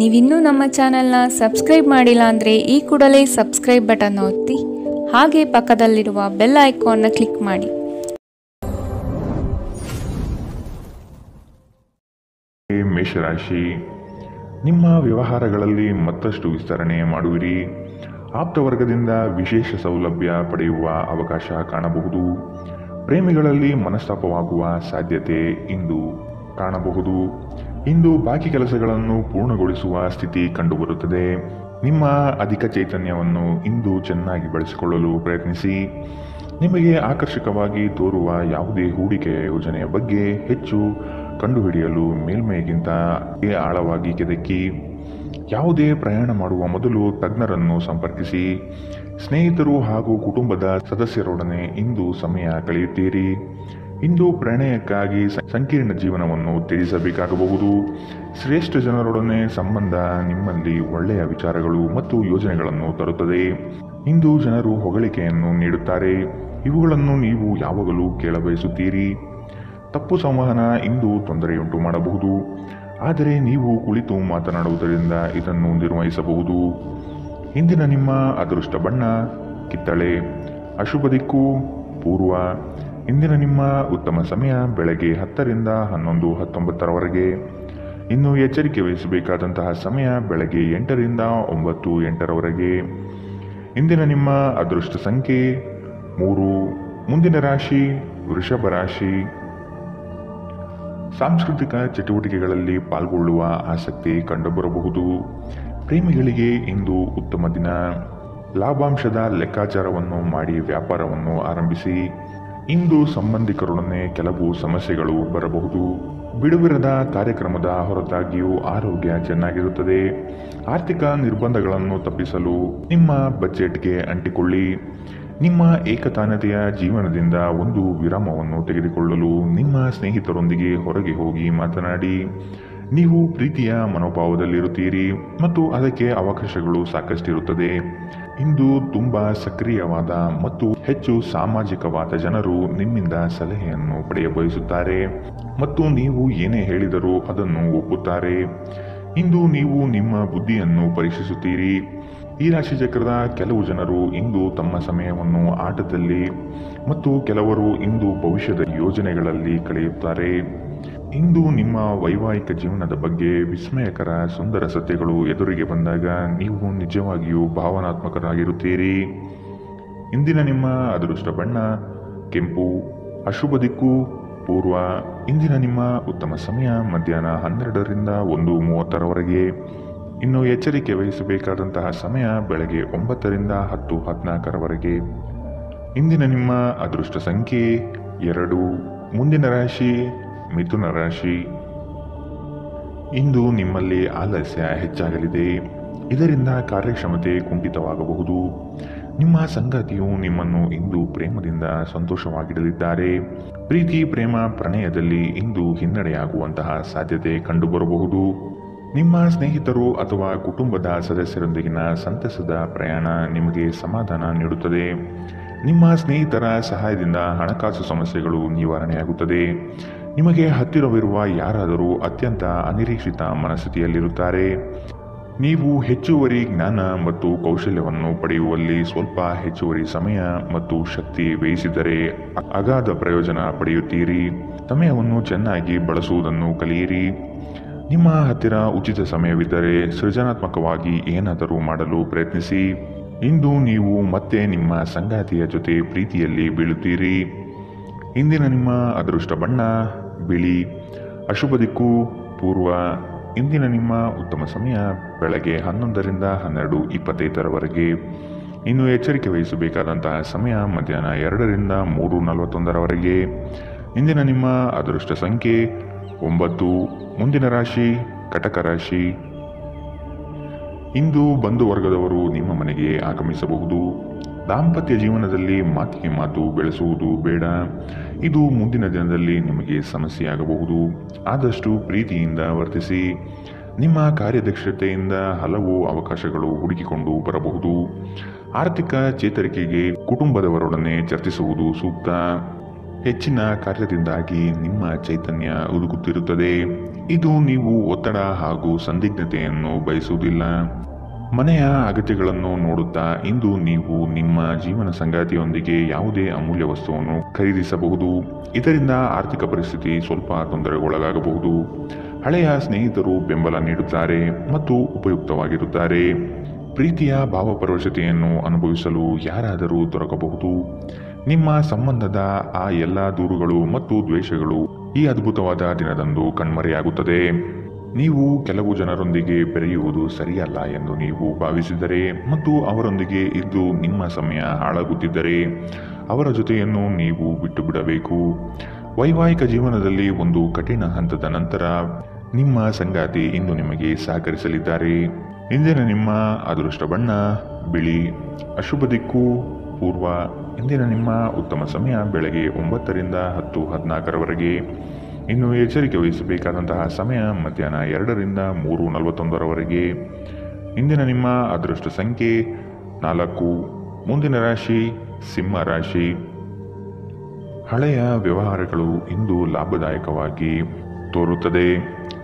ನೀವಿನ್ನೂ ನಮ್ಮ ಚಾನೆಲ್ನ ಸಬ್ಸ್ಕ್ರೈಬ್ ಮಾಡಿಲ್ಲ ಅಂದರೆ ಈ ಕೂಡಲೇ ಸಬ್ಸ್ಕ್ರೈಬ್ ಬಟನ್ ಒತ್ತಿ ಹಾಗೆ ಪಕ್ಕದಲ್ಲಿರುವ ಬೆಲ್ ಐಕಾನ್ನ ಕ್ಲಿಕ್ ಮಾಡಿ. ಮೇಷರಾಶಿ, ನಿಮ್ಮ ವ್ಯವಹಾರಗಳಲ್ಲಿ ಮತ್ತಷ್ಟು ವಿಸ್ತರಣೆ ಮಾಡುವಿರಿ. ಆಪ್ತ ವರ್ಗದಿಂದ ವಿಶೇಷ ಸೌಲಭ್ಯ ಪಡೆಯುವ ಅವಕಾಶ ಕಾಣಬಹುದು. ಪ್ರೇಮಿಗಳಲ್ಲಿ ಮನಸ್ತಾಪವಾಗುವ ಸಾಧ್ಯತೆ ಇಂದು ಕಾಣಬಹುದು. ಇಂದು ಬಾಕಿ ಕೆಲಸಗಳನ್ನು ಪೂರ್ಣಗೊಳಿಸುವ ಸ್ಥಿತಿ ಕಂಡುಬರುತ್ತದೆ. ನಿಮ್ಮ ಅಧಿಕ ಚೈತನ್ಯವನ್ನು ಇಂದು ಚೆನ್ನಾಗಿ ಬಳಸಿಕೊಳ್ಳಲು ಪ್ರಯತ್ನಿಸಿ. ನಿಮಗೆ ಆಕರ್ಷಕವಾಗಿ ತೋರುವ ಯಾವುದೇ ಹೂಡಿಕೆಯ ಯೋಜನೆಯ ಬಗ್ಗೆ ಹೆಚ್ಚು ಕಂಡುಹಿಡಿಯಲು ಮೇಲ್ಮೈಗಿಂತ ಆಳವಾಗಿ ಕೆದಕಿ. ಯಾವುದೇ ಪ್ರಯಾಣ ಮಾಡುವ ಮೊದಲು ತಜ್ಞರನ್ನು ಸಂಪರ್ಕಿಸಿ. ಸ್ನೇಹಿತರು ಹಾಗೂ ಕುಟುಂಬದ ಸದಸ್ಯರೊಡನೆ ಇಂದು ಸಮಯ ಕಳೆಯುತ್ತೀರಿ. ಇಂದು ಪ್ರಣಯಕ್ಕಾಗಿ ಸಂಕೀರ್ಣ ಜೀವನವನ್ನು ತ್ಯಜಿಸಬೇಕಾಗಬಹುದು. ಶ್ರೇಷ್ಠ ಜನರೊಡನೆ ಸಂಬಂಧ ನಿಮ್ಮಲ್ಲಿ ಒಳ್ಳೆಯ ವಿಚಾರಗಳು ಮತ್ತು ಯೋಜನೆಗಳನ್ನು ತರುತ್ತದೆ. ಇಂದು ಜನರು ಹೊಗಳಿಕೆಯನ್ನು ನೀಡುತ್ತಾರೆ. ಇವುಗಳನ್ನು ನೀವು ಯಾವಾಗಲೂ ಕೇಳಬಯಸುತ್ತೀರಿ. ತಪ್ಪು ಸಂವಹನ ಇಂದು ತೊಂದರೆಯುಂಟು ಮಾಡಬಹುದು, ಆದರೆ ನೀವು ಕುಳಿತು ಮಾತನಾಡುವುದರಿಂದ ಇದನ್ನು ನಿರ್ವಹಿಸಬಹುದು. ಇಂದಿನ ನಿಮ್ಮ ಅದೃಷ್ಟ ಬಣ್ಣ ಕಿತ್ತಳೆ. ಅಶುಭ ದಿಕ್ಕು ಪೂರ್ವ. ಇಂದಿನ ನಿಮ್ಮ ಉತ್ತಮ ಸಮಯ ಬೆಳಗ್ಗೆ 10 ರಿಂದ 11, 19ರವರೆಗೆ. ಇನ್ನು ಎಚ್ಚರಿಕೆ ವಹಿಸಬೇಕಾದಂತಹ ಸಮಯ ಬೆಳಗ್ಗೆ 8 ರಿಂದ 9, 8ರವರೆಗೆ. ಇಂದಿನ ನಿಮ್ಮ ಅದೃಷ್ಟ ಸಂಖ್ಯೆ 3. ಮುಂದಿನ ರಾಶಿ ವೃಷಭ ರಾಶಿ. ಸಾಂಸ್ಕೃತಿಕ ಚಟುವಟಿಕೆಗಳಲ್ಲಿ ಪಾಲ್ಗೊಳ್ಳುವ ಆಸಕ್ತಿ ಕಂಡುಬರಬಹುದು. ಪ್ರೇಮಿಗಳಿಗೆ ಇಂದು ಉತ್ತಮ ದಿನ. ಲಾಭಾಂಶದ ಲೆಕ್ಕಾಚಾರವನ್ನು ಮಾಡಿ ವ್ಯಾಪಾರವನ್ನು ಆರಂಭಿಸಿ. ಇಂದು ಸಂಬಂಧಿಕರೊಡನೆ ಕೆಲವು ಸಮಸ್ಯೆಗಳು ಬರಬಹುದು. ಬಿಡುವಿರದ ಕಾರ್ಯಕ್ರಮದ ಹೊರತಾಗಿಯೂ ಆರೋಗ್ಯ ಚೆನ್ನಾಗಿರುತ್ತದೆ. ಆರ್ಥಿಕ ನಿರ್ಬಂಧಗಳನ್ನು ತಪ್ಪಿಸಲು ನಿಮ್ಮ ಬಜೆಟ್ಗೆ ಅಂಟಿಕೊಳ್ಳಿ. ನಿಮ್ಮ ಏಕತಾನತೆಯ ಜೀವನದಿಂದ ಒಂದು ವಿರಾಮವನ್ನು ತೆಗೆದುಕೊಳ್ಳಲು ನಿಮ್ಮ ಸ್ನೇಹಿತರೊಂದಿಗೆ ಹೊರಗೆ ಹೋಗಿ ಮಾತನಾಡಿ. ನೀವು ಪ್ರೀತಿಯ ಮನೋಭಾವದಲ್ಲಿರುತ್ತೀರಿ ಮತ್ತು ಅದಕ್ಕೆ ಅವಕಾಶಗಳು ಸಾಕಷ್ಟಿರುತ್ತದೆ. ಇಂದು ತುಂಬಾ ಸಕ್ರಿಯವಾದ ಮತ್ತು ಹೆಚ್ಚು ಸಾಮಾಜಿಕವಾದ ಜನರು ನಿಮ್ಮಿಂದ ಸಲಹೆಯನ್ನು ಪಡೆಯಬಯಸುತ್ತಾರೆ ಮತ್ತು ನೀವು ಏನೇ ಹೇಳಿದರೂ ಅದನ್ನು ಒಪ್ಪುತ್ತಾರೆ. ಇಂದು ನೀವು ನಿಮ್ಮ ಬುದ್ಧಿಯನ್ನು ಪರೀಕ್ಷಿಸುತ್ತೀರಿ. ಈ ರಾಶಿ ಚಕ್ರದ ಕೆಲವು ಜನರು ಇಂದು ತಮ್ಮ ಸಮಯವನ್ನು ಆಟದಲ್ಲಿ ಮತ್ತು ಕೆಲವರು ಇಂದು ಭವಿಷ್ಯದ ಯೋಜನೆಗಳಲ್ಲಿ ಕಳೆಯುತ್ತಾರೆ. ಇಂದು ನಿಮ್ಮ ವೈವಾಹಿಕ ಜೀವನದ ಬಗ್ಗೆ ವಿಸ್ಮಯಕರ ಸುಂದರ ಸತ್ಯಗಳು ಎದುರಿಗೆ ಬಂದಾಗ ನೀವು ನಿಜವಾಗಿಯೂ ಭಾವನಾತ್ಮಕರಾಗಿರುತ್ತೀರಿ. ಇಂದಿನ ನಿಮ್ಮ ಅದೃಷ್ಟ ಬಣ್ಣ ಕೆಂಪು. ಅಶುಭ ದಿಕ್ಕು ಪೂರ್ವ. ಇಂದಿನ ನಿಮ್ಮ ಉತ್ತಮ ಸಮಯ ಮಧ್ಯಾಹ್ನ 12 ರಿಂದ 1:30ರವರೆಗೆ. ಇನ್ನು ಎಚ್ಚರಿಕೆ ವಹಿಸಬೇಕಾದಂತಹ ಸಮಯ ಬೆಳಗ್ಗೆ 9 ರಿಂದ 10, 14ರವರೆಗೆ. ಇಂದಿನ ನಿಮ್ಮ ಅದೃಷ್ಟ ಸಂಖ್ಯೆ 2. ಮುಂದಿನ ರಾಶಿ ಮಿಥುನ ರಾಶಿ. ಇಂದು ನಿಮ್ಮಲ್ಲಿ ಆಲಸ್ಯ ಹೆಚ್ಚಾಗಲಿದೆ. ಇದರಿಂದ ಕಾರ್ಯಕ್ಷಮತೆ ಕುಂಠಿತವಾಗಬಹುದು. ನಿಮ್ಮ ಸಂಗಾತಿಯು ನಿಮ್ಮನ್ನು ಇಂದು ಪ್ರೇಮದಿಂದ ಸಂತೋಷವಾಗಿಡಲಿದ್ದಾರೆ. ಪ್ರೀತಿ ಪ್ರೇಮ ಪ್ರಣಯದಲ್ಲಿ ಇಂದು ಹಿನ್ನಡೆಯಾಗುವಂತಹ ಸಾಧ್ಯತೆ ಕಂಡುಬರಬಹುದು. ನಿಮ್ಮ ಸ್ನೇಹಿತರು ಅಥವಾ ಕುಟುಂಬದ ಸದಸ್ಯರೊಂದಿಗಿನ ಸಂತಸದ ಪ್ರಯಾಣ ನಿಮಗೆ ಸಮಾಧಾನ ನೀಡುತ್ತದೆ. ನಿಮ್ಮ ಸ್ನೇಹಿತರ ಸಹಾಯದಿಂದ ಹಣಕಾಸು ಸಮಸ್ಯೆಗಳು ನಿವಾರಣೆಯಾಗುತ್ತದೆ. ನಿಮಗೆ ಹತ್ತಿರವಿರುವ ಯಾರಾದರೂ ಅತ್ಯಂತ ಅನಿರೀಕ್ಷಿತ ಮನಸ್ಥಿತಿಯಲ್ಲಿರುತ್ತಾರೆ. ನೀವು ಹೆಚ್ಚುವರಿ ಜ್ಞಾನ ಮತ್ತು ಕೌಶಲ್ಯವನ್ನು ಪಡೆಯುವಲ್ಲಿ ಸ್ವಲ್ಪ ಹೆಚ್ಚುವರಿ ಸಮಯ ಮತ್ತು ಶಕ್ತಿ ವ್ಯಯಿಸಿದರೆ ಅಗಾಧ ಪ್ರಯೋಜನ ಪಡೆಯುತ್ತೀರಿ. ಸಮಯವನ್ನು ಚೆನ್ನಾಗಿ ಬಳಸುವುದನ್ನು ಕಲಿಯಿರಿ. ನಿಮ್ಮ ಹತ್ತಿರ ಉಚಿತ ಸಮಯವಿದ್ದರೆ ಸೃಜನಾತ್ಮಕವಾಗಿ ಏನಾದರೂ ಮಾಡಲು ಪ್ರಯತ್ನಿಸಿ. ಇಂದು ನೀವು ಮತ್ತೆ ನಿಮ್ಮ ಸಂಗಾತಿಯ ಜೊತೆ ಪ್ರೀತಿಯಲ್ಲಿ ಬೀಳುತ್ತೀರಿ. ಇಂದಿನ ನಿಮ್ಮ ಅದೃಷ್ಟ ಬಣ್ಣ ಬಿಳಿ. ಅಶುಭ ದಿಕ್ಕು ಪೂರ್ವ. ಇಂದಿನ ನಿಮ್ಮ ಉತ್ತಮ ಸಮಯ ಬೆಳಗ್ಗೆ 11 ರಿಂದ 12:25ರವರೆಗೆ. ಇನ್ನು ಎಚ್ಚರಿಕೆ ವಹಿಸಬೇಕಾದಂತಹ ಸಮಯ ಮಧ್ಯಾಹ್ನ 2 ರಿಂದ 3:41ರವರೆಗೆ. ಇಂದಿನ ನಿಮ್ಮ ಅದೃಷ್ಟ ಸಂಖ್ಯೆ 9. ಮುಂದಿನ ರಾಶಿ ಕಟಕ ರಾಶಿ. ಇಂದು ಬಂಧು ವರ್ಗದವರು ನಿಮ್ಮ ಮನೆಗೆ ಆಗಮಿಸಬಹುದು. ದಾಂಪತ್ಯ ಜೀವನದಲ್ಲಿ ಮಾತಿಗೆ ಮಾತು ಬೆಳೆಸುವುದು ಬೇಡ. ಇದು ಮುಂದಿನ ದಿನದಲ್ಲಿ ನಿಮಗೆ ಸಮಸ್ಯೆಯಾಗಬಹುದು. ಆದಷ್ಟು ಪ್ರೀತಿಯಿಂದ ವರ್ತಿಸಿ. ನಿಮ್ಮ ಕಾರ್ಯದಕ್ಷತೆಯಿಂದ ಹಲವು ಅವಕಾಶಗಳು ಹುಡುಕಿಕೊಂಡು ಬರಬಹುದು. ಆರ್ಥಿಕ ಚೇತರಿಕೆಗೆ ಕುಟುಂಬದವರೊಡನೆ ಚರ್ಚಿಸುವುದು ಸೂಕ್ತ. ಹೆಚ್ಚಿನ ಕಾರ್ಯದಿಂದಾಗಿ ನಿಮ್ಮ ಚೈತನ್ಯ ಹುದುಗುತ್ತಿರುತ್ತದೆ. ಇದು ನೀವು ಒತ್ತಡ ಹಾಗೂ ಸಂದಿಗ್ಧತೆಯನ್ನು ಬಯಸುವುದಿಲ್ಲ. ಮನೆಯ ಅಗತ್ಯಗಳನ್ನು ನೋಡುತ್ತಾ ಇಂದು ನೀವು ನಿಮ್ಮ ಜೀವನ ಸಂಗಾತಿಯೊಂದಿಗೆ ಯಾವುದೇ ಅಮೂಲ್ಯ ವಸ್ತುವನ್ನು ಖರೀದಿಸಬಹುದು. ಇದರಿಂದ ಆರ್ಥಿಕ ಪರಿಸ್ಥಿತಿ ಸ್ವಲ್ಪ ತೊಂದರೆಗೊಳಗಾಗಬಹುದು. ಹಳೆಯ ಸ್ನೇಹಿತರು ಬೆಂಬಲ ನೀಡುತ್ತಾರೆ ಮತ್ತು ಉಪಯುಕ್ತವಾಗಿರುತ್ತಾರೆ. ಪ್ರೀತಿಯ ಭಾವಪರವಶತೆಯನ್ನು ಅನುಭವಿಸಲು ಯಾರಾದರೂ ದೊರಕಬಹುದು. ನಿಮ್ಮ ಸಂಬಂಧದ ಆ ಎಲ್ಲ ದೂರುಗಳು ಮತ್ತು ದ್ವೇಷಗಳು ಈ ಅದ್ಭುತವಾದ ದಿನದಂದು ಕಣ್ಮರೆಯಾಗುತ್ತದೆ. ನೀವು ಕೆಲವು ಜನರೊಂದಿಗೆ ಬೆರೆಯುವುದು ಸರಿಯಲ್ಲ ಎಂದು ನೀವು ಭಾವಿಸಿದರೆ ಮತ್ತು ಅವರೊಂದಿಗೆ ಇದ್ದು ನಿಮ್ಮ ಸಮಯ ಹಾಳಾಗುತ್ತಿದ್ದರೆ ಅವರ ಜೊತೆಯನ್ನು ನೀವು ಬಿಟ್ಟು ಬಿಡಬೇಕು. ವೈವಾಹಿಕ ಜೀವನದಲ್ಲಿ ಒಂದು ಕಠಿಣ ಹಂತದ ನಂತರ ನಿಮ್ಮ ಸಂಗಾತಿ ಇಂದು ನಿಮಗೆ ಸಹಕರಿಸಲಿದ್ದಾರೆ. ಇಂದಿನ ನಿಮ್ಮ ಅದೃಷ್ಟ ಬಣ್ಣ ಬಿಳಿ. ಅಶುಭ ದಿಕ್ಕು ಪೂರ್ವ. ಇಂದಿನ ನಿಮ್ಮ ಉತ್ತಮ ಸಮಯ ಬೆಳಗ್ಗೆ 9 ರಿಂದ 10:14 ಇನ್ನು ಎಚ್ಚರಿಕೆ ವಹಿಸಬೇಕಾದಂತಹ ಸಮಯ ಮಧ್ಯಾಹ್ನ 2 ರಿಂದ 3:41 ಇಂದಿನ ನಿಮ್ಮ ಅದೃಷ್ಟ ಸಂಖ್ಯೆ 4. ಮುಂದಿನ ರಾಶಿ ಸಿಂಹ ರಾಶಿ. ಹಳೆಯ ವ್ಯವಹಾರಗಳು ಇಂದು ಲಾಭದಾಯಕವಾಗಿ ತೋರುತ್ತದೆ.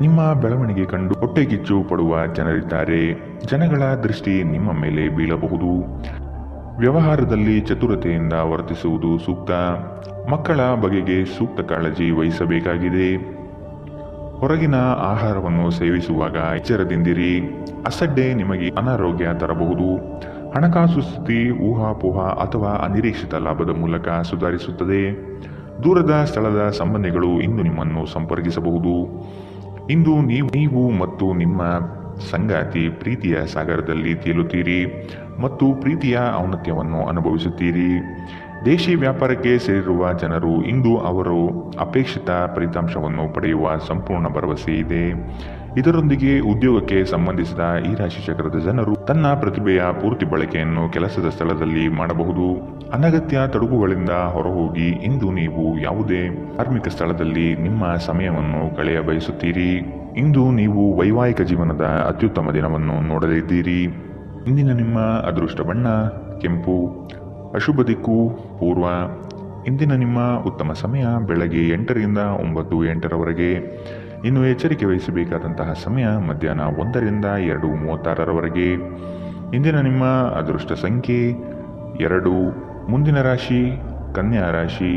ನಿಮ್ಮ ಬೆಳವಣಿಗೆ ಕಂಡು ಹೊಟ್ಟೆಕಿಚ್ಚು ಪಡುವ ಜನರಿದ್ದಾರೆ. ಜನಗಳ ದೃಷ್ಟಿ ನಿಮ್ಮ ಮೇಲೆ ಬೀಳಬಹುದು. ವ್ಯವಹಾರದಲ್ಲಿ ಚತುರತೆಯಿಂದ ವರ್ತಿಸುವುದು ಸೂಕ್ತ. ಮಕ್ಕಳ ಬಗೆಗೆ ಸೂಕ್ತ ಕಾಳಜಿ ವಹಿಸಬೇಕಾಗಿದೆ. ಹೊರಗಿನ ಆಹಾರವನ್ನು ಸೇವಿಸುವಾಗ ಎಚ್ಚರದಿಂದಿರಿ. ಅಸಡ್ಡೆ ನಿಮಗೆ ಅನಾರೋಗ್ಯ ತರಬಹುದು. ಹಣಕಾಸು ಸ್ಥಿತಿ ಊಹಾಪೋಹ ಅಥವಾ ಅನಿರೀಕ್ಷಿತ ಲಾಭದ ಮೂಲಕ ಸುಧಾರಿಸುತ್ತದೆ. ದೂರದ ಸ್ಥಳದ ಸಂಬಂಧಿಗಳು ಇಂದು ನಿಮ್ಮನ್ನು ಸಂಪರ್ಕಿಸಬಹುದು. ಇಂದು ನೀವು ಮತ್ತು ನಿಮ್ಮ ಸಂಗಾತಿ ಪ್ರೀತಿಯ ಸಾಗರದಲ್ಲಿ ತೇಲುತ್ತೀರಿ ಮತ್ತು ಪ್ರೀತಿಯ ಔನ್ನತ್ಯವನ್ನು ಅನುಭವಿಸುತ್ತೀರಿ. ದೇಶಿ ವ್ಯಾಪಾರಕ್ಕೆ ಸೇರಿರುವ ಜನರು ಇಂದು ಅವರು ಅಪೇಕ್ಷಿತ ಫಲಿತಾಂಶವನ್ನು ಪಡೆಯುವ ಸಂಪೂರ್ಣ ಭರವಸೆ ಇದೆ. ಇದರೊಂದಿಗೆ ಉದ್ಯೋಗಕ್ಕೆ ಸಂಬಂಧಿಸಿದ ಈ ರಾಶಿ ಚಕ್ರದ ಜನರು ತನ್ನ ಪ್ರತಿಭೆಯ ಪೂರ್ತಿ ಬಳಕೆಯನ್ನು ಕೆಲಸದ ಸ್ಥಳದಲ್ಲಿ ಮಾಡಬಹುದು. ಅನಗತ್ಯ ತೊಡಕುಗಳಿಂದ ಹೊರಹೋಗಿ ಇಂದು ನೀವು ಯಾವುದೇ ಧಾರ್ಮಿಕ ಸ್ಥಳದಲ್ಲಿ ನಿಮ್ಮ ಸಮಯವನ್ನು ಕಳೆಯ ಬಯಸುತ್ತೀರಿ. ಇಂದು ನೀವು ವೈವಾಹಿಕ ಜೀವನದ ಅತ್ಯುತ್ತಮ ದಿನವನ್ನು ನೋಡಲಿದ್ದೀರಿ. ಇಂದಿನ ನಿಮ್ಮ ಅದೃಷ್ಟ ಬಣ್ಣ ಕೆಂಪು. ಅಶುಭ ದಿಕ್ಕು ಪೂರ್ವ. ಇಂದಿನ ನಿಮ್ಮ ಉತ್ತಮ ಸಮಯ ಬೆಳಗ್ಗೆ 8 ರಿಂದ 9:08 ಇನ್ನು ಎಚ್ಚರಿಕೆ ವಹಿಸಬೇಕಾದಂತಹ ಸಮಯ ಮಧ್ಯಾಹ್ನ 1 ರಿಂದ 2:36 ಇಂದಿನ ನಿಮ್ಮ ಅದೃಷ್ಟ ಸಂಖ್ಯೆ 2. ಮುಂದಿನ ರಾಶಿ ಕನ್ಯಾ ರಾಶಿ.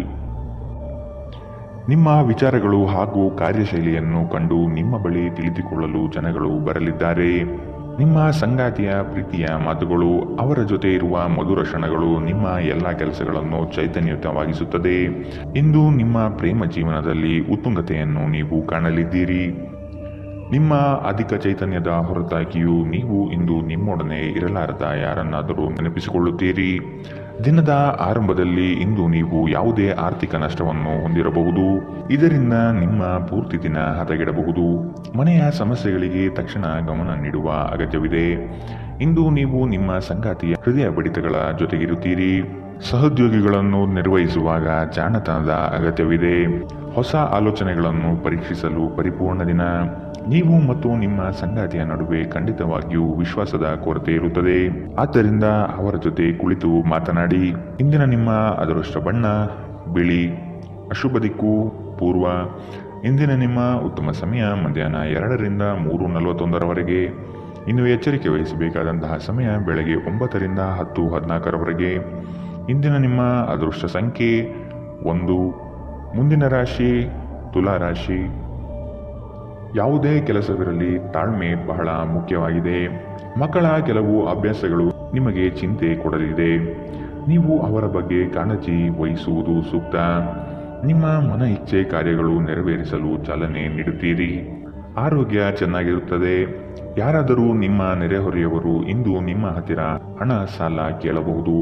ನಿಮ್ಮ ವಿಚಾರಗಳು ಹಾಗೂ ಕಾರ್ಯಶೈಲಿಯನ್ನು ಕಂಡು ನಿಮ್ಮ ಬಳಿ ತಿಳಿದುಕೊಳ್ಳಲು ಜನಗಳು ಬರಲಿದ್ದಾರೆ. ನಿಮ್ಮ ಸಂಗಾತಿಯ ಪ್ರೀತಿಯ ಮಾತುಗಳು, ಅವರ ಜೊತೆ ಇರುವ ಮಧುರ ಕ್ಷಣಗಳು ನಿಮ್ಮ ಎಲ್ಲ ಕೆಲಸಗಳನ್ನು ಚೈತನ್ಯಯುತವಾಗಿಸುತ್ತದೆ. ಇಂದು ನಿಮ್ಮ ಪ್ರೇಮ ಜೀವನದಲ್ಲಿ ಉತ್ತುಂಗತೆಯನ್ನು ನೀವು ಕಾಣಲಿದ್ದೀರಿ. ನಿಮ್ಮ ಅಧಿಕ ಚೈತನ್ಯದ ಹೊರತಾಗಿಯೂ ನೀವು ಇಂದು ನಿಮ್ಮೊಡನೆ ಇರಲಾರದ ಯಾರನ್ನಾದರೂ ನೆನಪಿಸಿಕೊಳ್ಳುತ್ತೀರಿ. ದಿನದ ಆರಂಭದಲ್ಲಿ ಇಂದು ನೀವು ಯಾವುದೇ ಆರ್ಥಿಕ ನಷ್ಟವನ್ನು ಹೊಂದಿರಬಹುದು. ಇದರಿಂದ ನಿಮ್ಮ ಪೂರ್ತಿ ದಿನ ಹದಗೆಡಬಹುದು. ಮನೆಯ ಸಮಸ್ಯೆಗಳಿಗೆ ತಕ್ಷಣ ಗಮನ ನೀಡುವ ಅಗತ್ಯವಿದೆ. ಇಂದು ನೀವು ನಿಮ್ಮ ಸಂಗಾತಿಯ ಹೃದಯ ಬಡಿತಗಳ ಜೊತೆಗಿರುತ್ತೀರಿ. ಸಹೋದ್ಯೋಗಿಗಳನ್ನು ನಿರ್ವಹಿಸುವಾಗ ಜಾಣತನದ ಅಗತ್ಯವಿದೆ. ಹೊಸ ಆಲೋಚನೆಗಳನ್ನು ಪರೀಕ್ಷಿಸಲು ಪರಿಪೂರ್ಣ ದಿನ. ನೀವು ಮತ್ತು ನಿಮ್ಮ ಸಂಗಾತಿಯ ನಡುವೆ ಖಂಡಿತವಾಗಿಯೂ ವಿಶ್ವಾಸದ ಕೊರತೆ ಇರುತ್ತದೆ. ಆದ್ದರಿಂದ ಅವರ ಜೊತೆ ಕುಳಿತು ಮಾತನಾಡಿ. ಇಂದಿನ ನಿಮ್ಮ ಅದೃಷ್ಟ ಬಣ್ಣ ಬಿಳಿ. ಅಶುಭ ದಿಕ್ಕು ಪೂರ್ವ. ಇಂದಿನ ನಿಮ್ಮ ಉತ್ತಮ ಸಮಯ ಮಧ್ಯಾಹ್ನ 2 ರಿಂದ 3:41 ಇನ್ನು ಎಚ್ಚರಿಕೆ ವಹಿಸಬೇಕಾದಂತಹ ಸಮಯ ಬೆಳಗ್ಗೆ 9 ರಿಂದ 10:14 ಇಂದಿನ ನಿಮ್ಮ ಅದೃಷ್ಟ ಸಂಖ್ಯೆ 1. ಮುಂದಿನ ರಾಶಿ ತುಲಾ ರಾಶಿ. ಯಾವುದೇ ಕೆಲಸವಿರಲಿ ತಾಳ್ಮೆ ಬಹಳ ಮುಖ್ಯವಾಗಿದೆ. ಮಕ್ಕಳ ಕೆಲವು ಅಭ್ಯಾಸಗಳು ನಿಮಗೆ ಚಿಂತೆ ಕೊಡಲಿದೆ. ನೀವು ಅವರ ಬಗ್ಗೆ ಕಾಳಜಿ ವಹಿಸುವುದು ಸೂಕ್ತ. ನಿಮ್ಮ ಮನ ಇಚ್ಛೆ ಕಾರ್ಯಗಳು ನೆರವೇರಿಸಲು ಚಾಲನೆ ನೀಡುತ್ತೀರಿ. ಆರೋಗ್ಯ ಚೆನ್ನಾಗಿರುತ್ತದೆ. ಯಾರಾದರೂ ನಿಮ್ಮ ನೆರೆಹೊರೆಯವರು ಇಂದು ನಿಮ್ಮ ಹತ್ತಿರ ಹಣ ಸಾಲ ಕೇಳಬಹುದು.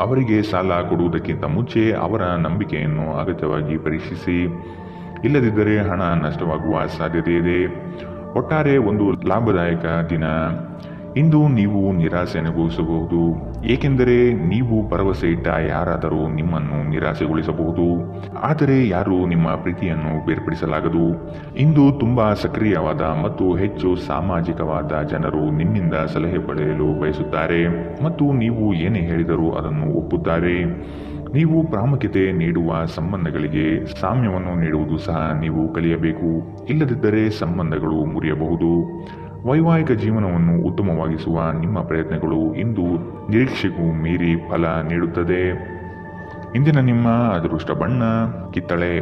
ಅವರಿಗೆ ಸಾಲ ಕೊಡುವುದಕ್ಕಿಂತ ಮುಂಚೆ ಅವರ ನಂಬಿಕೆಯನ್ನು ಅಗತ್ಯವಾಗಿ ಪರೀಕ್ಷಿಸಿ. ಇಲ್ಲದಿದ್ದರೆ ಹಣ ನಷ್ಟವಾಗುವ ಸಾಧ್ಯತೆ ಇದೆ. ಒಟ್ಟಾರೆ ಒಂದು ಲಾಭದಾಯಕ ದಿನ. ಇಂದು ನೀವು ನಿರಾಸೆ ಅನುಭವಿಸಬಹುದು, ಏಕೆಂದರೆ ನೀವು ಭರವಸೆ ಇಟ್ಟ ಯಾರಾದರೂ ನಿಮ್ಮನ್ನು ನಿರಾಸೆಗೊಳಿಸಬಹುದು. ಆದರೆ ಯಾರೂ ನಿಮ್ಮ ಪ್ರೀತಿಯನ್ನು ಬೇರ್ಪಡಿಸಲಾಗದು. ಇಂದು ತುಂಬಾ ಸಕ್ರಿಯವಾದ ಮತ್ತು ಹೆಚ್ಚು ಸಾಮಾಜಿಕವಾದ ಜನರು ನಿಮ್ಮಿಂದ ಸಲಹೆ ಪಡೆಯಲು ಬಯಸುತ್ತಾರೆ ಮತ್ತು ನೀವು ಏನೇ ಹೇಳಿದರೂ ಅದನ್ನು ಒಪ್ಪುತ್ತಾರೆ. ನೀವು ಪ್ರಾಮುಖ್ಯತೆ ನೀಡುವ ಸಂಬಂಧಗಳಿಗೆ ಸಾಮ್ಯವನ್ನು ನೀಡುವುದು ಸಹ ನೀವು ಕಲಿಯಬೇಕು. ಇಲ್ಲದಿದ್ದರೆ ಸಂಬಂಧಗಳು ಮುರಿಯಬಹುದು. ವೈವಾಹಿಕ ಜೀವನವನ್ನು ಉತ್ತಮವಾಗಿಸುವ ನಿಮ್ಮ ಪ್ರಯತ್ನಗಳು ಇಂದು ನಿರೀಕ್ಷೆಗೂ ಮೀರಿ ಫಲ ನೀಡುತ್ತದೆ. ಇಂದಿನ ನಿಮ್ಮ ಅದೃಷ್ಟ ಬಣ್ಣ ಕಿತ್ತಳೆ.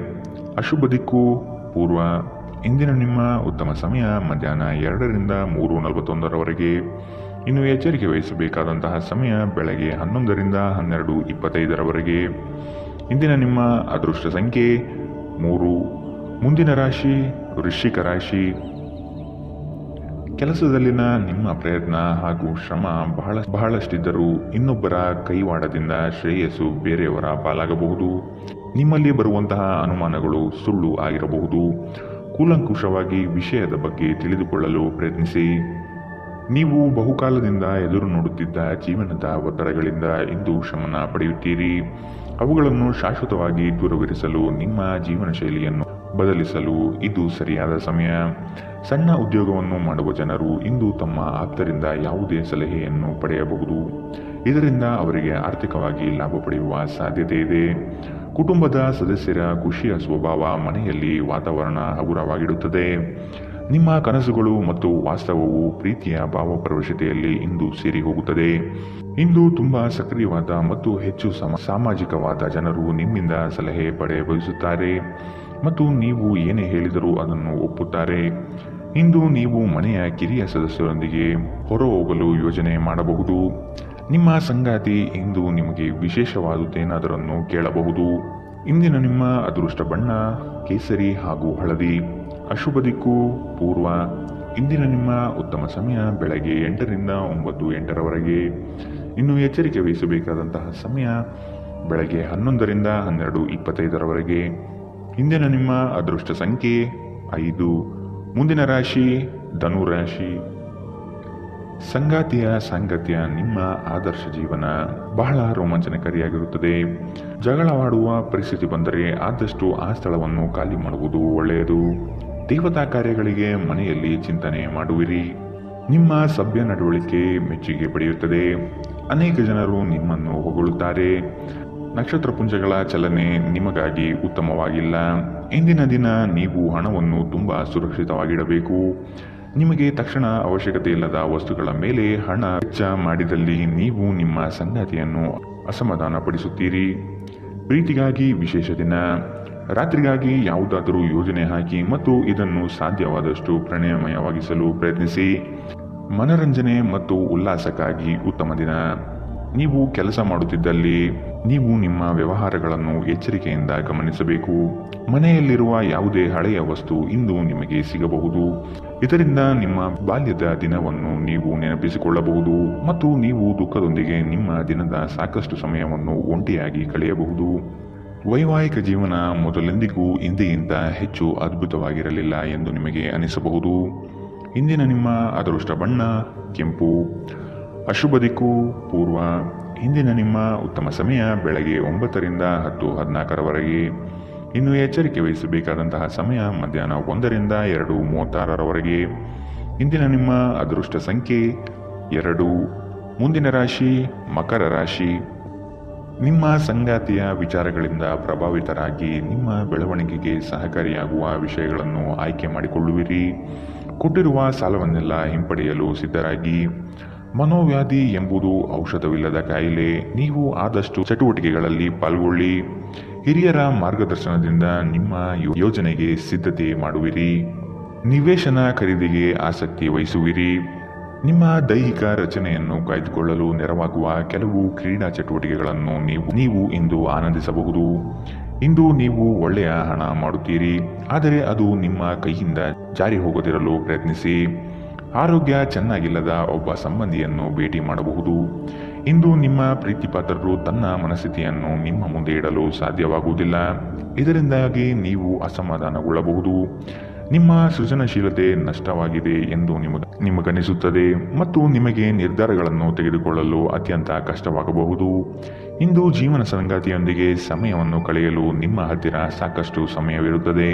ಅಶುಭ ದಿಕ್ಕು ಪೂರ್ವ. ಇಂದಿನ ನಿಮ್ಮ ಉತ್ತಮ ಸಮಯ ಮಧ್ಯಾಹ್ನ 2ರಿಂದ 3:41 ಇನ್ನು ಎಚ್ಚರಿಕೆ ವಹಿಸಬೇಕಾದಂತಹ ಸಮಯ ಬೆಳಗ್ಗೆ 11ರಿಂದ 12:25 ಇಂದಿನ ನಿಮ್ಮ ಅದೃಷ್ಟ ಸಂಖ್ಯೆ 3. ಮುಂದಿನ ರಾಶಿ ವೃಶ್ಚಿಕ ರಾಶಿ. ಕೆಲಸದಲ್ಲಿನ ನಿಮ್ಮ ಪ್ರಯತ್ನ ಹಾಗೂ ಶ್ರಮ ಬಹಳಷ್ಟಿದ್ದರೂ ಇನ್ನೊಬ್ಬರ ಕೈವಾಡದಿಂದ ಶ್ರೇಯಸ್ಸು ಬೇರೆಯವರ ಪಾಲಾಗಬಹುದು. ನಿಮ್ಮಲ್ಲಿ ಬರುವಂತಹ ಅನುಮಾನಗಳು ಸುಳ್ಳು ಆಗಿರಬಹುದು. ಕೂಲಂಕುಷವಾಗಿ ವಿಷಯದ ಬಗ್ಗೆ ತಿಳಿದುಕೊಳ್ಳಲು ಪ್ರಯತ್ನಿಸಿ. ನೀವು ಬಹುಕಾಲದಿಂದ ಎದುರು ನೋಡುತ್ತಿದ್ದ ಜೀವನದ ಒತ್ತಡಗಳಿಂದ ಇಂದು ಶಮನ ಪಡೆಯುತ್ತೀರಿ. ಅವುಗಳನ್ನು ಶಾಶ್ವತವಾಗಿ ದೂರವಿರಿಸಲು ನಿಮ್ಮ ಜೀವನ ಶೈಲಿಯನ್ನು ಬದಲಿಸಲು ಇದು ಸರಿಯಾದ ಸಮಯ. ಸಣ್ಣ ಉದ್ಯೋಗವನ್ನು ಮಾಡುವ ಜನರು ಇಂದು ತಮ್ಮ ಆಪ್ತರಿಂದ ಯಾವುದೇ ಸಲಹೆಯನ್ನು ಪಡೆಯಬಹುದು. ಇದರಿಂದ ಅವರಿಗೆ ಆರ್ಥಿಕವಾಗಿ ಲಾಭ ಪಡೆಯುವ ಸಾಧ್ಯತೆ ಇದೆ. ಕುಟುಂಬದ ಸದಸ್ಯರ ಖುಷಿಯ ಸ್ವಭಾವ ಮನೆಯಲ್ಲಿ ವಾತಾವರಣ ಹಗುರವಾಗಿಡುತ್ತದೆ. ನಿಮ್ಮ ಕನಸುಗಳು ಮತ್ತು ವಾಸ್ತವವು ಪ್ರೀತಿಯ ಭಾವಪ್ರವಶತೆಯಲ್ಲಿ ಇಂದು ಸೇರಿ ಹೋಗುತ್ತದೆ. ಇಂದು ತುಂಬಾ ಸಕ್ರಿಯವಾದ ಮತ್ತು ಹೆಚ್ಚು ಸಾಮಾಜಿಕವಾದ ಜನರು ನಿಮ್ಮಿಂದ ಸಲಹೆ ಪಡೆ ಬಯಸುತ್ತಾರೆ ಮತ್ತು ನೀವು ಏನೇ ಹೇಳಿದರೂ ಅದನ್ನು ಒಪ್ಪುತ್ತಾರೆ. ಇಂದು ನೀವು ಮನೆಯ ಕಿರಿಯ ಸದಸ್ಯರೊಂದಿಗೆ ಹೊರಹೋಗಲು ಯೋಜನೆ ಮಾಡಬಹುದು. ನಿಮ್ಮ ಸಂಗಾತಿ ಇಂದು ನಿಮಗೆ ವಿಶೇಷವಾದುದೇನಾದರನ್ನು ಕೇಳಬಹುದು. ಇಂದಿನ ನಿಮ್ಮ ಅದೃಷ್ಟ ಬಣ್ಣ ಕೇಸರಿ ಹಾಗೂ ಹಳದಿ. ಅಶುಭ ದಿಕ್ಕು ಪೂರ್ವ. ಇಂದಿನ ನಿಮ್ಮ ಉತ್ತಮ ಸಮಯ ಬೆಳಗ್ಗೆ 8ರಿಂದ 9:08 ಇನ್ನು ಎಚ್ಚರಿಕೆ ವಹಿಸಬೇಕಾದಂತಹ ಸಮಯ ಬೆಳಗ್ಗೆ 11ರಿಂದ 12:25 ಇಂದಿನ ನಿಮ್ಮ ಅದೃಷ್ಟ ಸಂಖ್ಯೆ 5. ಮುಂದಿನ ರಾಶಿ ಧನು ರಾಶಿ. ಸಂಗಾತಿಯ ಸಾಂಗತ್ಯ ನಿಮ್ಮ ಆದರ್ಶ ಜೀವನ ಬಹಳ ರೋಮಾಂಚನಕಾರಿಯಾಗಿರುತ್ತದೆ. ಜಗಳವಾಡುವ ಪರಿಸ್ಥಿತಿ ಬಂದರೆ ಆದಷ್ಟು ಆ ಸ್ಥಳವನ್ನು ಖಾಲಿ ಮಾಡುವುದು ಒಳ್ಳೆಯದು. ದೇವತಾ ಕಾರ್ಯಗಳಿಗೆ ಮನೆಯಲ್ಲಿ ಚಿಂತನೆ ಮಾಡುವಿರಿ. ನಿಮ್ಮ ಸಭ್ಯ ನಡವಳಿಕೆ ಮೆಚ್ಚುಗೆ ಪಡೆಯುತ್ತದೆ. ಅನೇಕ ಜನರು ನಿಮ್ಮನ್ನು ಹೊಗಳುತ್ತಾರೆ. ನಕ್ಷತ್ರ ಪುಂಜಗಳ ಚಲನೆ ನಿಮಗಾಗಿ ಉತ್ತಮವಾಗಿಲ್ಲ. ಇಂದಿನ ದಿನ ನೀವು ಹಣವನ್ನು ತುಂಬಾ ಸುರಕ್ಷಿತವಾಗಿಡಬೇಕು. ನಿಮಗೆ ತಕ್ಷಣ ಅವಶ್ಯಕತೆ ಇಲ್ಲದ ವಸ್ತುಗಳ ಮೇಲೆ ಹಣ ವೆಚ್ಚ ಮಾಡಿದಲ್ಲಿ ನೀವು ನಿಮ್ಮ ಸಂಗಾತಿಯನ್ನು ಅಸಮಾಧಾನಪಡಿಸುತ್ತೀರಿ. ಪ್ರೀತಿಗಾಗಿ ವಿಶೇಷ ದಿನ. ರಾತ್ರಿಗಾಗಿ ಯಾವುದಾದರೂ ಯೋಜನೆ ಹಾಕಿ ಮತ್ತು ಇದನ್ನು ಸಾಧ್ಯವಾದಷ್ಟು ಪ್ರಣಯಮಯವಾಗಿಸಲು ಪ್ರಯತ್ನಿಸಿ. ಮನರಂಜನೆ ಮತ್ತು ಉಲ್ಲಾಸಕ್ಕಾಗಿ ಉತ್ತಮ ದಿನ. ನೀವು ಕೆಲಸ ಮಾಡುತ್ತಿದ್ದಲ್ಲಿ ನೀವು ನಿಮ್ಮ ವ್ಯವಹಾರಗಳನ್ನು ಎಚ್ಚರಿಕೆಯಿಂದ ಗಮನಿಸಬೇಕು. ಮನೆಯಲ್ಲಿರುವ ಯಾವುದೇ ಹಳೆಯ ವಸ್ತು ಇಂದು ನಿಮಗೆ ಸಿಗಬಹುದು. ಇದರಿಂದ ನಿಮ್ಮ ಬಾಲ್ಯದ ದಿನವನ್ನು ನೀವು ನೆನಪಿಸಿಕೊಳ್ಳಬಹುದು ಮತ್ತು ನೀವು ದುಃಖದೊಂದಿಗೆ ನಿಮ್ಮ ದಿನದ ಸಾಕಷ್ಟು ಸಮಯವನ್ನು ಒಂಟಿಯಾಗಿ ಕಳೆಯಬಹುದು. ವೈವಾಹಿಕ ಜೀವನ ಮೊದಲೆಂದಿಗೂ ಹಿಂದೆಗಿಂತ ಹೆಚ್ಚು ಅದ್ಭುತವಾಗಿರಲಿಲ್ಲ ಎಂದು ನಿಮಗೆ ಅನಿಸಬಹುದು. ಇಂದಿನ ನಿಮ್ಮ ಅದೃಷ್ಟ ಬಣ್ಣ ಕೆಂಪು. ಅಶುಭ ದಿಕ್ಕು ಪೂರ್ವ. ಇಂದಿನ ನಿಮ್ಮ ಉತ್ತಮ ಸಮಯ ಬೆಳಗ್ಗೆ 9ರಿಂದ 10:14 ಇನ್ನು ಎಚ್ಚರಿಕೆ ವಹಿಸಬೇಕಾದಂತಹ ಸಮಯ ಮಧ್ಯಾಹ್ನ 1ರಿಂದ 2:36 ಇಂದಿನ ನಿಮ್ಮ ಅದೃಷ್ಟ ಸಂಖ್ಯೆ 2. ಮುಂದಿನ ರಾಶಿ ಮಕರ ರಾಶಿ. ನಿಮ್ಮ ಸಂಗಾತಿಯ ವಿಚಾರಗಳಿಂದ ಪ್ರಭಾವಿತರಾಗಿ ನಿಮ್ಮ ಬೆಳವಣಿಗೆಗೆ ಸಹಕಾರಿಯಾಗುವ ವಿಷಯಗಳನ್ನು ಆಯ್ಕೆ ಮಾಡಿಕೊಳ್ಳುವಿರಿ. ಕೊಟ್ಟಿರುವ ಸಾಲವನ್ನೆಲ್ಲ ಹಿಂಪಡೆಯಲು ಸಿದ್ಧರಾಗಿ. ಮನೋವ್ಯಾಧಿ ಎಂಬುದು ಔಷಧವಿಲ್ಲದ ಕಾಯಿಲೆ. ನೀವು ಆದಷ್ಟು ಚಟುವಟಿಕೆಗಳಲ್ಲಿ ಪಾಲ್ಗೊಳ್ಳಿ. ಹಿರಿಯರ ಮಾರ್ಗದರ್ಶನದಿಂದ ನಿಮ್ಮ ಯೋಜನೆಗೆ ಸಿದ್ಧತೆ ಮಾಡುವಿರಿ. ನಿವೇಶನ ಖರೀದಿಗೆ ಆಸಕ್ತಿ ವಹಿಸುವಿರಿ. ನಿಮ್ಮ ದೈಹಿಕ ರಚನೆಯನ್ನು ಕಾಯ್ದುಕೊಳ್ಳಲು ನೆರವಾಗುವ ಕೆಲವು ಕ್ರೀಡಾ ಚಟುವಟಿಕೆಗಳನ್ನು ನೀವು ಇಂದು ಆನಂದಿಸಬಹುದು. ಇಂದು ನೀವು ಒಳ್ಳೆಯ ಹಣ ಮಾಡುತ್ತೀರಿ, ಆದರೆ ಅದು ನಿಮ್ಮ ಕೈಯಿಂದ ಜಾರಿ ಹೋಗದಿರಲು ಪ್ರಯತ್ನಿಸಿ. ಆರೋಗ್ಯ ಚೆನ್ನಾಗಿಲ್ಲದ ಒಬ್ಬ ಸಂಬಂಧಿಯನ್ನು ಭೇಟಿ ಮಾಡಬಹುದು. ಇಂದು ನಿಮ್ಮ ಪ್ರೀತಿಪಾತ್ರರು ತನ್ನ ಮನಸ್ಥಿತಿಯನ್ನು ನಿಮ್ಮ ಮುಂದೆ ಇಡಲು ಸಾಧ್ಯವಾಗುವುದಿಲ್ಲ. ಇದರಿಂದಾಗಿ ನೀವು ಅಸಮಾಧಾನಗೊಳ್ಳಬಹುದು. ನಿಮ್ಮ ಸೃಜನಶೀಲತೆ ನಷ್ಟವಾಗಿದೆ ಎಂದು ನಿಮಗನಿಸುತ್ತದೆ ಮತ್ತು ನಿಮಗೆ ನಿರ್ಧಾರಗಳನ್ನು ತೆಗೆದುಕೊಳ್ಳಲು ಅತ್ಯಂತ ಕಷ್ಟವಾಗಬಹುದು. ಇಂದು ಜೀವನ ಸಂಗಾತಿಯೊಂದಿಗೆ ಸಮಯವನ್ನು ಕಳೆಯಲು ನಿಮ್ಮ ಹತ್ತಿರ ಸಾಕಷ್ಟು ಸಮಯವಿರುತ್ತದೆ.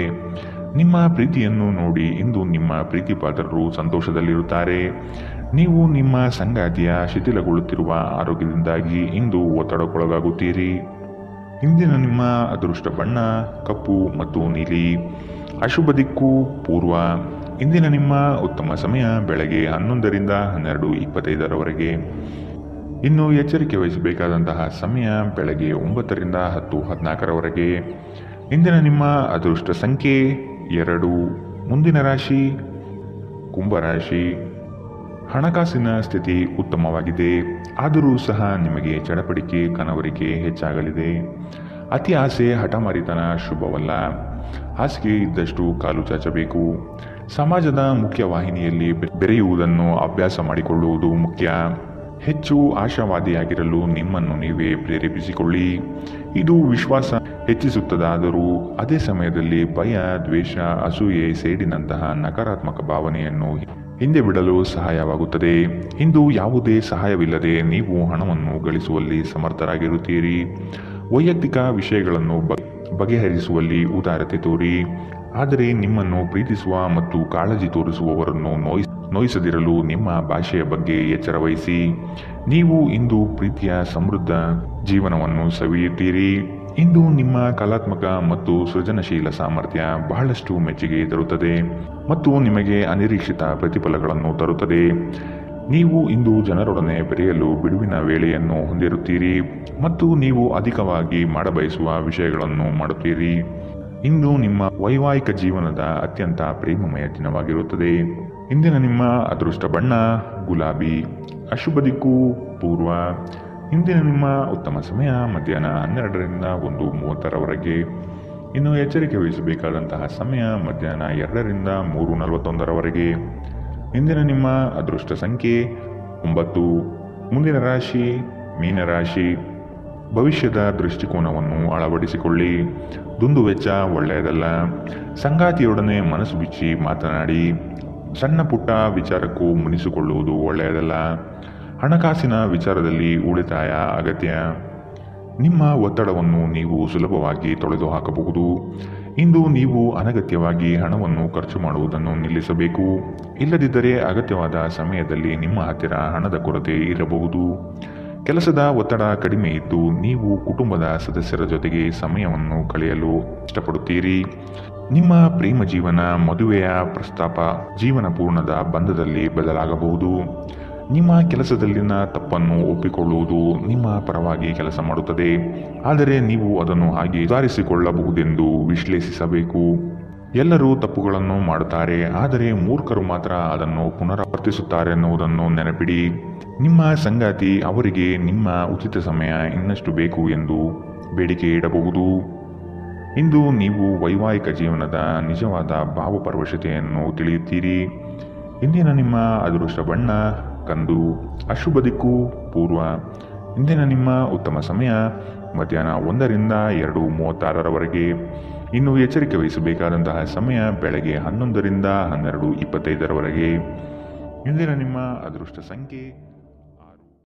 ನಿಮ್ಮ ಪ್ರೀತಿಯನ್ನು ನೋಡಿ ಇಂದು ನಿಮ್ಮ ಪ್ರೀತಿಪಾತ್ರರು ಸಂತೋಷದಲ್ಲಿರುತ್ತಾರೆ. ನೀವು ನಿಮ್ಮ ಸಂಗಾತಿಯ ಶಿಥಿಲಗೊಳ್ಳುತ್ತಿರುವ ಆರೋಗ್ಯದಿಂದಾಗಿ ಇಂದು ಒತ್ತಡಕ್ಕೊಳಗಾಗುತ್ತೀರಿ. ಇಂದಿನ ನಿಮ್ಮ ಅದೃಷ್ಟ ಬಣ್ಣ ಕಪ್ಪು ಮತ್ತು ನೀಲಿ. ಅಶುಭ ದಿಕ್ಕು ಪೂರ್ವ. ಇಂದಿನ ನಿಮ್ಮ ಉತ್ತಮ ಸಮಯ ಬೆಳಗ್ಗೆ 11ರಿಂದ 12:25 ಇನ್ನು ಎಚ್ಚರಿಕೆ ವಹಿಸಬೇಕಾದಂತಹ ಸಮಯ ಬೆಳಗ್ಗೆ 9ರಿಂದ 10:14 ಇಂದಿನ ನಿಮ್ಮ ಅದೃಷ್ಟ ಸಂಖ್ಯೆ 2. ಮುಂದಿನ ರಾಶಿ ಕುಂಭರಾಶಿ. ಹಣಕಾಸಿನ ಸ್ಥಿತಿ ಉತ್ತಮವಾಗಿದೆ, ಆದರೂ ಸಹ ನಿಮಗೆ ಚಡಪಡಿಕೆ ಕನವರಿಕೆ ಹೆಚ್ಚಾಗಲಿದೆ. ಅತಿ ಆಸೆ ಹಠಮಾರಿತನ ಶುಭವಲ್ಲ. ಹಾಸಿಗೆ ಇದ್ದಷ್ಟು ಕಾಲು ಚಾಚಬೇಕು. ಸಮಾಜದ ಮುಖ್ಯ ವಾಹಿನಿಯಲ್ಲಿ ಬೆರೆಯುವುದನ್ನು ಅಭ್ಯಾಸ ಮಾಡಿಕೊಳ್ಳುವುದು ಮುಖ್ಯ. ಹೆಚ್ಚು ಆಶಾವಾದಿಯಾಗಿರಲು ನಿಮ್ಮನ್ನು ನೀವೇ ಪ್ರೇರೇಪಿಸಿಕೊಳ್ಳಿ. ಇದು ವಿಶ್ವಾಸ ಹೆಚ್ಚಿಸುತ್ತದಾದರೂ ಅದೇ ಸಮಯದಲ್ಲಿ ಭಯ, ದ್ವೇಷ, ಅಸೂಯೆ, ಸೇಡಿನಂತಹ ನಕಾರಾತ್ಮಕ ಭಾವನೆಯನ್ನು ಹಿಂದೆ ಬಿಡಲು ಸಹಾಯವಾಗುತ್ತದೆ. ಇಂದು ಯಾವುದೇ ಸಹಾಯವಿಲ್ಲದೆ ನೀವು ಹಣವನ್ನು ಗಳಿಸುವಲ್ಲಿ ಸಮರ್ಥರಾಗಿರುತ್ತೀರಿ. ವೈಯಕ್ತಿಕ ವಿಷಯಗಳನ್ನು ಬಗೆಹರಿಸುವಲ್ಲಿ ಉದಾರತೆ ತೋರಿ. ಆದರೆ ನಿಮ್ಮನ್ನು ಪ್ರೀತಿಸುವ ಮತ್ತು ಕಾಳಜಿ ತೋರಿಸುವವರನ್ನು ನೋಯಿಸದಿರಲು ನಿಮ್ಮ ಭಾಷೆಯ ಬಗ್ಗೆ ಎಚ್ಚರ ವಹಿಸಿ. ನೀವು ಇಂದು ಪ್ರೀತಿಯ ಸಮೃದ್ಧ ಜೀವನವನ್ನು ಸವಿಯುತ್ತೀರಿ. ಇಂದು ನಿಮ್ಮ ಕಲಾತ್ಮಕ ಮತ್ತು ಸೃಜನಶೀಲ ಸಾಮರ್ಥ್ಯ ಬಹಳಷ್ಟು ಮೆಚ್ಚುಗೆ ತರುತ್ತದೆ ಮತ್ತು ನಿಮಗೆ ಅನಿರೀಕ್ಷಿತ ಪ್ರತಿಫಲಗಳನ್ನು ತರುತ್ತದೆ. ನೀವು ಇಂದು ಜನರೊಡನೆ ಬೆರೆಯಲು ಬಿಡುವಿನ ವೇಳೆಯನ್ನು ಹೊಂದಿರುತ್ತೀರಿ ಮತ್ತು ನೀವು ಅಧಿಕವಾಗಿ ಮಾಡಬಯಸುವ ವಿಷಯಗಳನ್ನು ಮಾಡುತ್ತೀರಿ. ಇಂದು ನಿಮ್ಮ ವೈವಾಹಿಕ ಜೀವನದ ಅತ್ಯಂತ ಪ್ರೇಮಮಯ ದಿನವಾಗಿರುತ್ತದೆ. ಇಂದಿನ ನಿಮ್ಮ ಅದೃಷ್ಟ ಬಣ್ಣ ಗುಲಾಬಿ. ಅಶುಭ ದಿಕ್ಕು ಪೂರ್ವ. ಇಂದಿನ ನಿಮ್ಮ ಉತ್ತಮ ಸಮಯ ಮಧ್ಯಾಹ್ನ 12ರಿಂದ 1:30 ಇನ್ನು ಎಚ್ಚರಿಕೆ ವಹಿಸಬೇಕಾದಂತಹ ಸಮಯ ಮಧ್ಯಾಹ್ನ 2ರಿಂದ 3:41 ಇಂದಿನ ನಿಮ್ಮ ಅದೃಷ್ಟ ಸಂಖ್ಯೆ 9. ಮುಂದಿನ ರಾಶಿ ಮೀನರಾಶಿ. ಭವಿಷ್ಯದ ದೃಷ್ಟಿಕೋನವನ್ನು ಅಳವಡಿಸಿಕೊಳ್ಳಿ. ದುಂದುವೆಚ್ಚ ಒಳ್ಳೆಯದಲ್ಲ. ಸಂಗಾತಿಯೊಡನೆ ಮನಸ್ಸು ಬಿಚ್ಚಿ ಮಾತನಾಡಿ. ಸಣ್ಣ ಪುಟ್ಟ ವಿಚಾರಕ್ಕೂ ಮುನಿಸಿಕೊಳ್ಳುವುದು ಒಳ್ಳೆಯದಲ್ಲ. ಹಣಕಾಸಿನ ವಿಚಾರದಲ್ಲಿ ಉಳಿತಾಯ ಅಗತ್ಯ. ನಿಮ್ಮ ಒತ್ತಡವನ್ನು ನೀವು ಸುಲಭವಾಗಿ ತೊಳೆದುಹಾಕಬಹುದು. ಇಂದು ನೀವು ಅನಗತ್ಯವಾಗಿ ಹಣವನ್ನು ಖರ್ಚು ಮಾಡುವುದನ್ನು ನಿಲ್ಲಿಸಬೇಕು. ಇಲ್ಲದಿದ್ದರೆ ಅಗತ್ಯವಾದ ಸಮಯದಲ್ಲಿ ನಿಮ್ಮ ಹತ್ತಿರ ಹಣದ ಕೊರತೆ ಇರಬಹುದು. ಕೆಲಸದ ಒತ್ತಡ ಕಡಿಮೆ ಇದ್ದು ನೀವು ಕುಟುಂಬದ ಸದಸ್ಯರ ಜೊತೆಗೆ ಸಮಯವನ್ನು ಕಳೆಯಲು ಇಷ್ಟಪಡುತ್ತೀರಿ. ನಿಮ್ಮ ಪ್ರೇಮ ಜೀವನ ಮದುವೆಯ ಪ್ರಸ್ತಾಪ ಜೀವನ ಪೂರ್ಣದ ಬಂಧದಲ್ಲಿ ಬದಲಾಗಬಹುದು. ನಿಮ್ಮ ಕೆಲಸದಲ್ಲಿನ ತಪ್ಪನ್ನು ಒಪ್ಪಿಕೊಳ್ಳುವುದು ನಿಮ್ಮ ಪರವಾಗಿ ಕೆಲಸ ಮಾಡುತ್ತದೆ, ಆದರೆ ನೀವು ಅದನ್ನು ಹಾಗೆ ಸುಧಾರಿಸಿಕೊಳ್ಳಬಹುದೆಂದು ವಿಶ್ಲೇಷಿಸಬೇಕು. ಎಲ್ಲರೂ ತಪ್ಪುಗಳನ್ನು ಮಾಡುತ್ತಾರೆ, ಆದರೆ ಮೂರ್ಖರು ಮಾತ್ರ ಅದನ್ನು ಪುನರಾವರ್ತಿಸುತ್ತಾರೆ ಎನ್ನುವುದನ್ನು ನೆನಪಿಡಿ. ನಿಮ್ಮ ಸಂಗಾತಿ ಅವರಿಗೆ ನಿಮ್ಮ ಉಚಿತ ಸಮಯ ಇನ್ನಷ್ಟು ಬೇಕು ಎಂದು ಬೇಡಿಕೆ ಇಡಬಹುದು. ಇಂದು ನೀವು ವೈವಾಹಿಕ ಜೀವನದ ನಿಜವಾದ ಭಾವಪರವಶತೆಯನ್ನು ತಿಳಿಯುತ್ತೀರಿ. ಇಂದಿನ ನಿಮ್ಮ ಅದೃಷ್ಟ ಬಣ್ಣ ಕಂದು. ಅಶುಭ ದಿಕ್ಕು ಪೂರ್ವ. ಇಂದಿನ ನಿಮ್ಮ ಉತ್ತಮ ಸಮಯ ಮಧ್ಯಾಹ್ನ 1ರಿಂದ 2:36 ಇನ್ನು ಎಚ್ಚರಿಕೆ ವಹಿಸಬೇಕಾದಂತಹ ಸಮಯ ಬೆಳಗ್ಗೆ 11ರಿಂದ 12:25 ಇಂದಿನ ನಿಮ್ಮ ಅದೃಷ್ಟ ಸಂಖ್ಯೆ